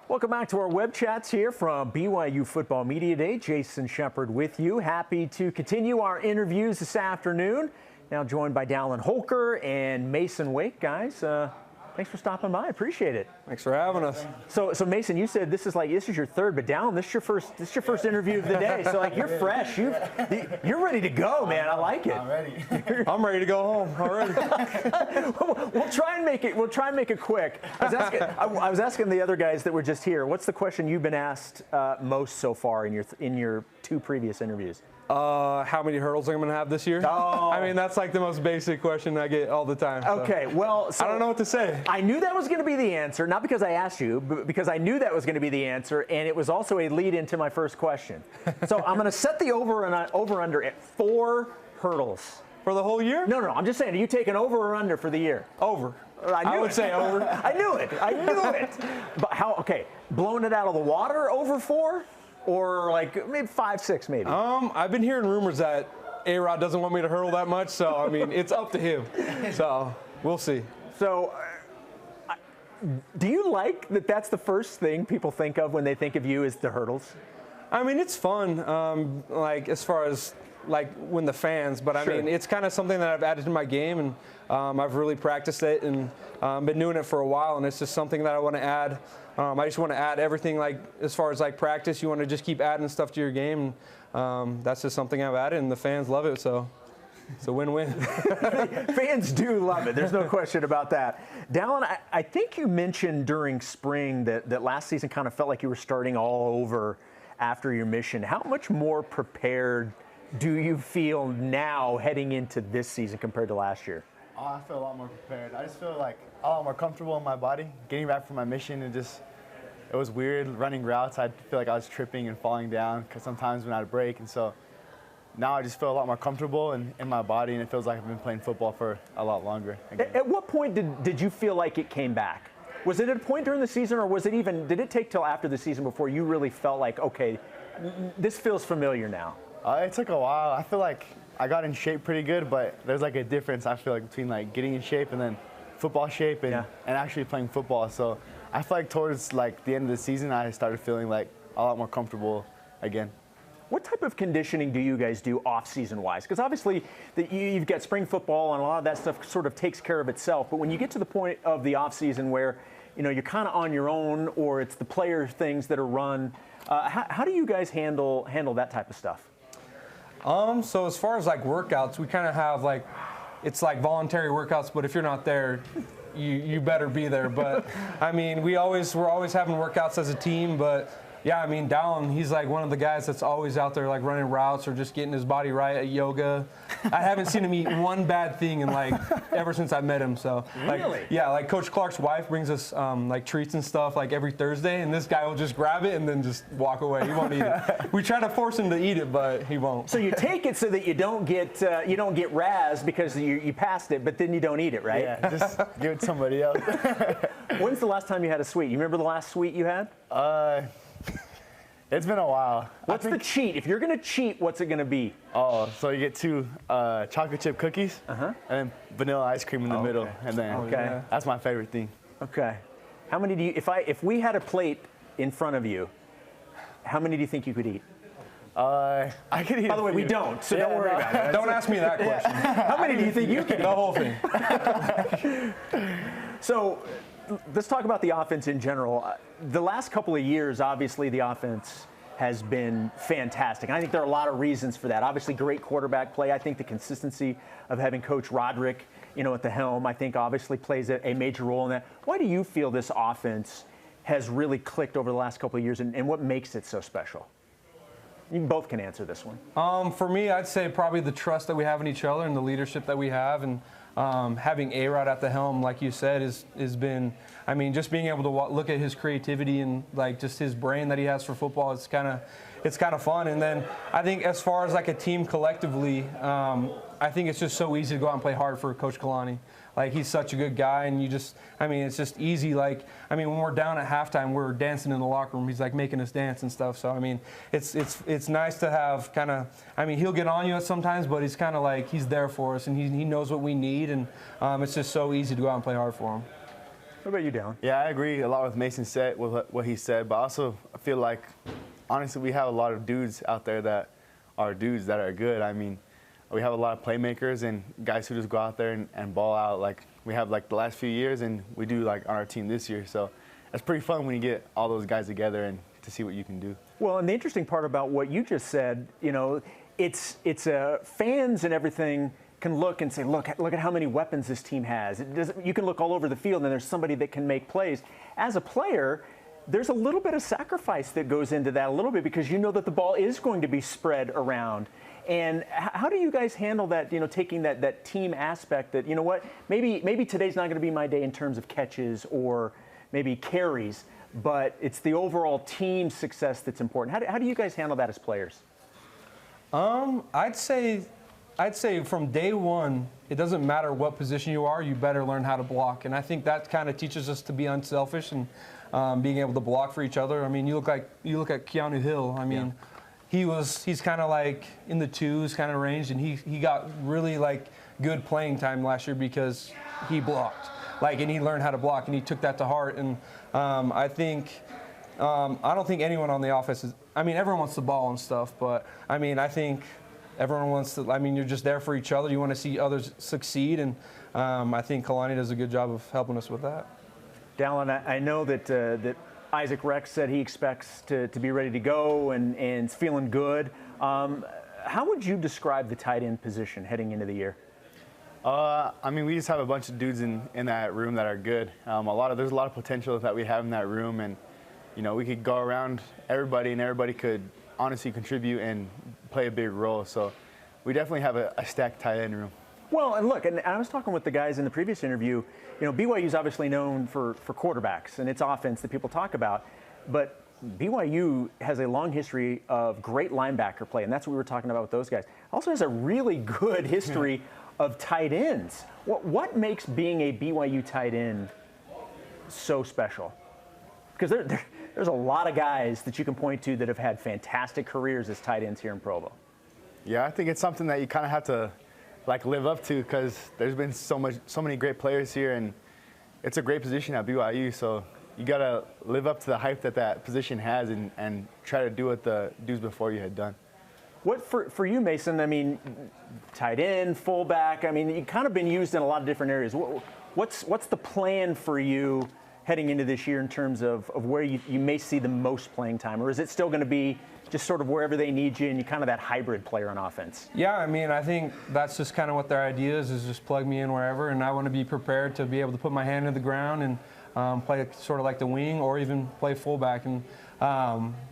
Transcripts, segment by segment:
Welcome back to our web chats here from BYU Football Media Day. Jason Shepard with you. Happy to continue our interviews this afternoon. Now joined by Dallin Holker and Masen Wake. Guys, thanks for stopping by. I appreciate it. Thanks for having us. So Masen, you said this is your third, but Dallin, this is your first interview of the day. So like you're fresh. You're ready to go, man. I like it. I'm ready. I'm ready to go home already. We'll try and make it quick. I was asking the other guys that were just here. What's the question you've been asked most so far in your two previous interviews? How many hurdles I'm going to have this year? Oh. I mean, that's like the most basic question I get all the time. So. Okay, well, so I don't know what to say. I knew that was going to be the answer, not because I asked you, but because I knew that was going to be the answer, and it was also a lead into my first question. So I'm going to set the over-under at 4 hurdles. For the whole year? No, I'm just saying, are you taking over or under for the year? Over. I would say over. I knew it. But how, okay, blowing it out of the water over 4? Or like maybe 5, 6 maybe? I've been hearing rumors that A-Rod doesn't want me to hurdle that much, so I mean, it's up to him. So we'll see. So do you like that that's the first thing people think of when they think of you is the hurdles? I mean, it's fun, like as far as like when the fans, but Sure. I mean, it's kind of something that I've added to my game, and I've really practiced it and been doing it for a while, and it's just something that I want to add. I just want to add everything, like as far as like practice, you want to just keep adding stuff to your game, and that's just something I've added, and the fans love it, so it's a win-win. Fans do love it. There's no question about that. Dallin, I think you mentioned during spring that last season kind of felt like you were starting all over after your mission. How much more prepared do you feel now heading into this season compared to last year? Oh, I feel a lot more prepared. I just feel like a lot more comfortable in my body. Getting back from my mission, it was weird running routes. I feel like I was tripping and falling down because sometimes when I'd break. And so now I just feel a lot more comfortable in my body, and it feels like I've been playing football for a lot longer. At what point did you feel like it came back? Was it at a point during the season, or did it take till after the season before you really felt like, okay, this feels familiar now? It took a while. I feel like I got in shape pretty good, but there's like a difference, I feel like, between like getting in shape and then football shape and actually playing football. So I feel like towards like the end of the season, I started feeling like a lot more comfortable again. What type of conditioning do you guys do off-season wise? Because obviously you've got spring football and a lot of that stuff sort of takes care of itself. But when you get to the point of the off-season where you're kind of on your own, or it's the player things that are run, how do you guys handle that type of stuff? So as far as like workouts, we kind of have like, it's like voluntary workouts, but if you're not there, you better be there. But I mean, we're always having workouts as a team, but yeah, I mean, Dallin, he's like one of the guys that's always out there like running routes or just getting his body right at yoga. I haven't seen him eat one bad thing in like ever since I met him. So like, really? Yeah, like Coach Clark's wife brings us like treats and stuff like every Thursday, and this guy will just grab it and then just walk away. He won't eat it. We try to force him to eat it, but he won't. So you take it so that you don't get razzed because you passed it, but then you don't eat it, right? Yeah, just give it to somebody else. When's the last time you had a sweet? You remember the last sweet you had? It's been a while. What's the cheat? If you're going to cheat, what's it going to be? Oh, so you get 2 chocolate chip cookies and then vanilla ice cream in the middle. And then that's my favorite thing. Okay. How many do you, if we had a plate in front of you, how many do you think you could eat? I could eat. By the way, we don't, so don't worry about it. Don't ask me that question. How many do you think you can eat? The whole thing. So let's talk about the offense in general. The last couple of years, obviously, the offense has been fantastic. And I think there are a lot of reasons for that. Obviously, great quarterback play. I think the consistency of having Coach Roderick, at the helm, I think obviously plays a major role in that. Why do you feel this offense has really clicked over the last couple of years, and what makes it so special? You both can answer this one. For me, I'd say probably the trust that we have in each other and the leadership that we have, and having A-Rod at the helm, like you said, has been, I mean, just being able to look at his creativity and like just his brain that he has for football, it's kind of fun. And then I think as far as like a team collectively, I think it's just so easy to go out and play hard for Coach Kalani. Like, he's such a good guy, and it's just easy. Like, when we're down at halftime, we're dancing in the locker room. He's like making us dance and stuff. So, it's nice to have kind of, he'll get on you sometimes, but he's kind of like, he's there for us, and he knows what we need, and it's just so easy to go out and play hard for him. What about you, Dallin? Yeah, I agree a lot with Mason said, with what he said, but also I feel like, honestly, we have a lot of dudes out there that are good. I mean, we have a lot of playmakers and guys who just go out there and ball out. Like we have like the last few years, and we do like on our team this year. So it's pretty fun when you get all those guys together and to see what you can do. Well, and the interesting part about what you just said, you know, it's fans and everything can look and say, look at how many weapons this team has. You can look all over the field and there's somebody that can make plays. As a player, there's a little bit of sacrifice that goes into that a little bit because you know that the ball is going to be spread around. And how do you guys handle that, you know, taking that team aspect that, you know what, maybe today's not going to be my day in terms of catches or maybe carries, but it's the overall team success that's important. How do you guys handle that as players? I'd say from day one, it doesn't matter what position you are, you better learn how to block. And I think that kind of teaches us to be unselfish and being able to block for each other. I mean, you look at Keanu Hill. I mean, he's kind of like in the twos kind of range, and he got really like good playing time last year because he blocked. And he learned how to block, and he took that to heart. And I don't think anyone on the offense is. I mean, everyone wants the ball and stuff, but I mean, I think everyone wants to. I mean, you're just there for each other. You want to see others succeed, and I think Kalani does a good job of helping us with that. Dallin, I know that Isaac Rex said he expects to be ready to go and is feeling good. How would you describe the tight end position heading into the year? I mean, we just have a bunch of dudes in that room that are good. There's a lot of potential that we have in that room, and you know, we could go around everybody, and everybody could honestly contribute and play a big role. So we definitely have a stacked tight end room. Well, and look, and I was talking with the guys in the previous interview. You know, BYU is obviously known for quarterbacks and its offense that people talk about, but BYU has a long history of great linebacker play, and that's what we were talking about with those guys. Also has a really good history of tight ends. What makes being a BYU tight end so special? Because there's a lot of guys that you can point to that have had fantastic careers as tight ends here in Provo. Yeah, I think it's something that you kind of have to live up to because there's been so many great players here, and it's a great position at BYU. So you got to live up to the hype that position has and try to do what the dudes before you had done. What for you, Masen? I mean, tight end, fullback. I mean, you've kind of been used in a lot of different areas. What's the plan for you heading into this year in terms of where you may see the most playing time, or is it still going to be just sort of wherever they need you and you're kind of that hybrid player on offense? Yeah, I mean, I think that's just kind of what their idea is just plug me in wherever, and I want to be prepared to be able to put my hand in the ground and play sort of like the wing or even play fullback. And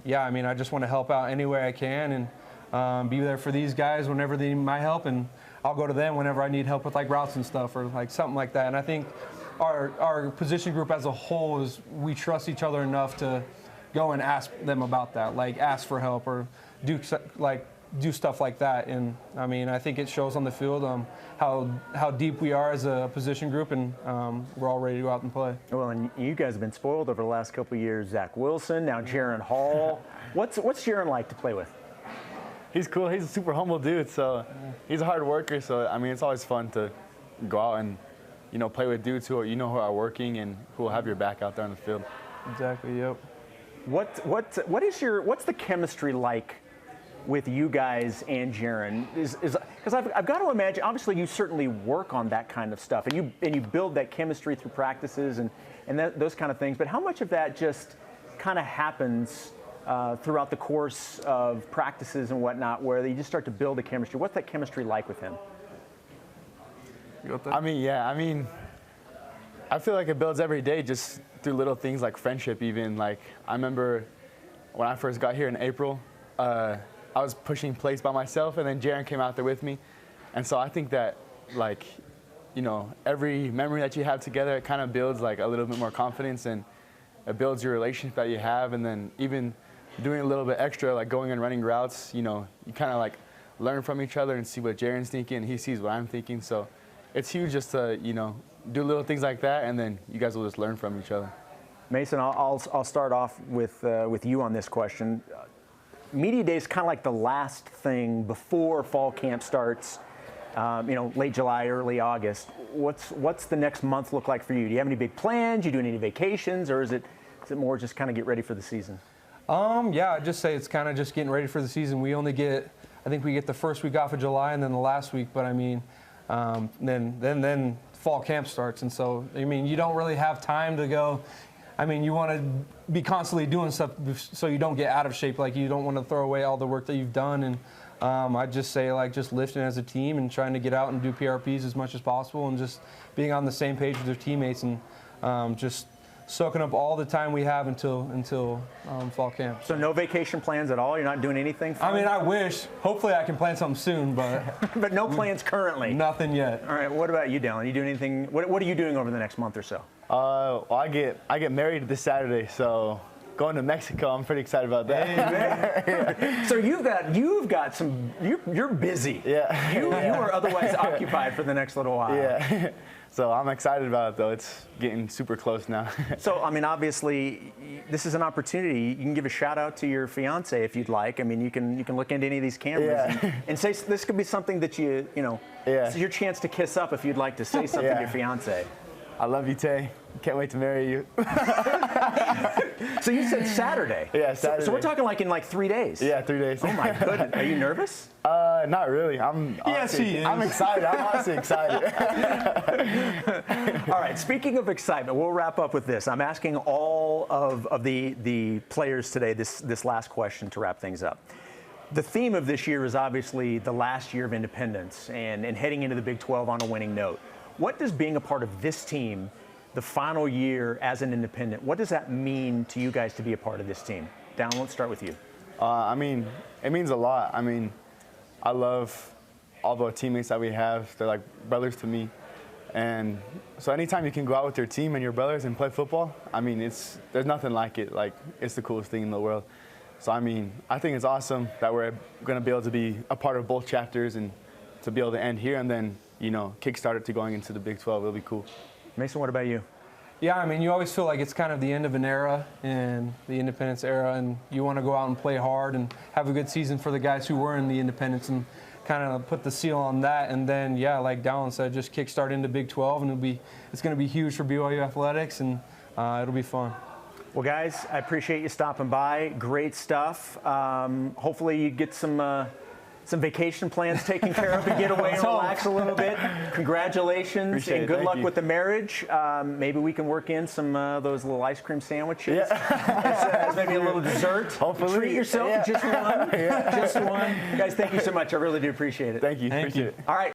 yeah, I mean, I just want to help out any way I can and be there for these guys whenever they need my help, and I'll go to them whenever I need help with like routes and stuff or like something like that. And I think our position group as a whole is we trust each other enough to go and ask them about that, like ask for help or do stuff like that. And I mean, I think it shows on the field how deep we are as a position group, and we're all ready to go out and play. Well, and you guys have been spoiled over the last couple of years. Zach Wilson, now Jaron Hall. What's Jaron like to play with? He's cool. He's a super humble dude, so he's a hard worker. So I mean, it's always fun to go out and play with dudes who are working and who will have your back out there on the field. Exactly. Yep. What's the chemistry like with you guys and Jaron? Because I've got to imagine, obviously you certainly work on that kind of stuff and you build that chemistry through practices and those kind of things. But how much of that just kind of happens throughout the course of practices and whatnot, where you just start to build a chemistry? What's that chemistry like with him? I mean, I feel like it builds every day just through little things like friendship even. Like, I remember when I first got here in April, I was pushing plates by myself, and then Jaron came out there with me. And so I think that, every memory that you have together, it kind of builds, a little bit more confidence, and it builds your relationship that you have. And then even doing a little bit extra, like going and running routes, you kind of, learn from each other and see what Jaron's thinking, and he sees what I'm thinking. So it's huge just to, do little things like that, and then you guys will just learn from each other. Masen, I'll start off with you on this question. Media Day is kind of like the last thing before fall camp starts. late July, early August. What's the next month look like for you? Do you have any big plans? You doing any vacations, or is it more just kind of get ready for the season? Yeah, I'd just say it's kind of just getting ready for the season. I think we get the first week off of July and then the last week, but I mean, then fall camp starts, and so I mean, you don't really have time to go. I mean, you want to be constantly doing stuff so you don't get out of shape. Like, you don't want to throw away all the work that you've done. And I'd just say, like, just lifting as a team and trying to get out and do PRPs as much as possible, and just being on the same page with their teammates, and just soaking up all the time we have until fall camp. So no vacation plans at all? You're not doing anything fun? I mean, I wish. Hopefully I can plan something soon, but but no plans currently? Nothing yet. All right, what about you, Dallin? You doing anything? What are you doing over the next month or so? Well, I get married this Saturday, so going to Mexico, I'm pretty excited about that. Yeah. So you've got some. You're busy. Yeah. You are otherwise occupied for the next little while. Yeah. So I'm excited about it, though. It's getting super close now. So, I mean, obviously, this is an opportunity. You can give a shout out to your fiance if you'd like. I mean, you can look into any of these cameras and say this could be something that this is your chance to kiss up if you'd like to say something to your fiance. I love you, Tay. Can't wait to marry you. So you said Saturday. Yeah, Saturday. So we're talking like in 3 days. Yeah, 3 days. Oh my goodness. Are you nervous? Not really. Yes, he is. I'm excited. I'm honestly excited. All right. Speaking of excitement, we'll wrap up with this. I'm asking all of the players today this last question to wrap things up. The theme of this year is obviously the last year of independence and heading into the Big 12 on a winning note. What does being a part of this team, the final year as an independent, what does that mean to you guys to be a part of this team? Dallin, let's start with you. I mean, it means a lot. I mean, I love all the teammates that we have. They're like brothers to me. And so anytime you can go out with your team and your brothers and play football, I mean, there's nothing like it. Like, it's the coolest thing in the world. So, I mean, I think it's awesome that we're going to be able to be a part of both chapters and to be able to end here and then, kickstart it to going into the Big 12. It'll be cool. Mason, what about you? Yeah, I mean, you always feel like it's kind of the end of an era, and the independence era, and you want to go out and play hard and have a good season for the guys who were in the independence and kind of put the seal on that. And then, yeah, like Dallin said, just kickstart into Big 12, and it's going to be huge for BYU athletics, and it'll be fun. Well, guys, I appreciate you stopping by. Great stuff. Hopefully you get some vacation plans taken care of and get away and relax a little bit. Congratulations. Appreciate and good Thank luck you. with the marriage. Maybe we can work in some those little ice cream sandwiches as maybe a little dessert. Hopefully. Treat yourself. Just one. Just one. Guys, thank you so much. I really do appreciate it. Thank you. Thank Appreciate you. it. All right.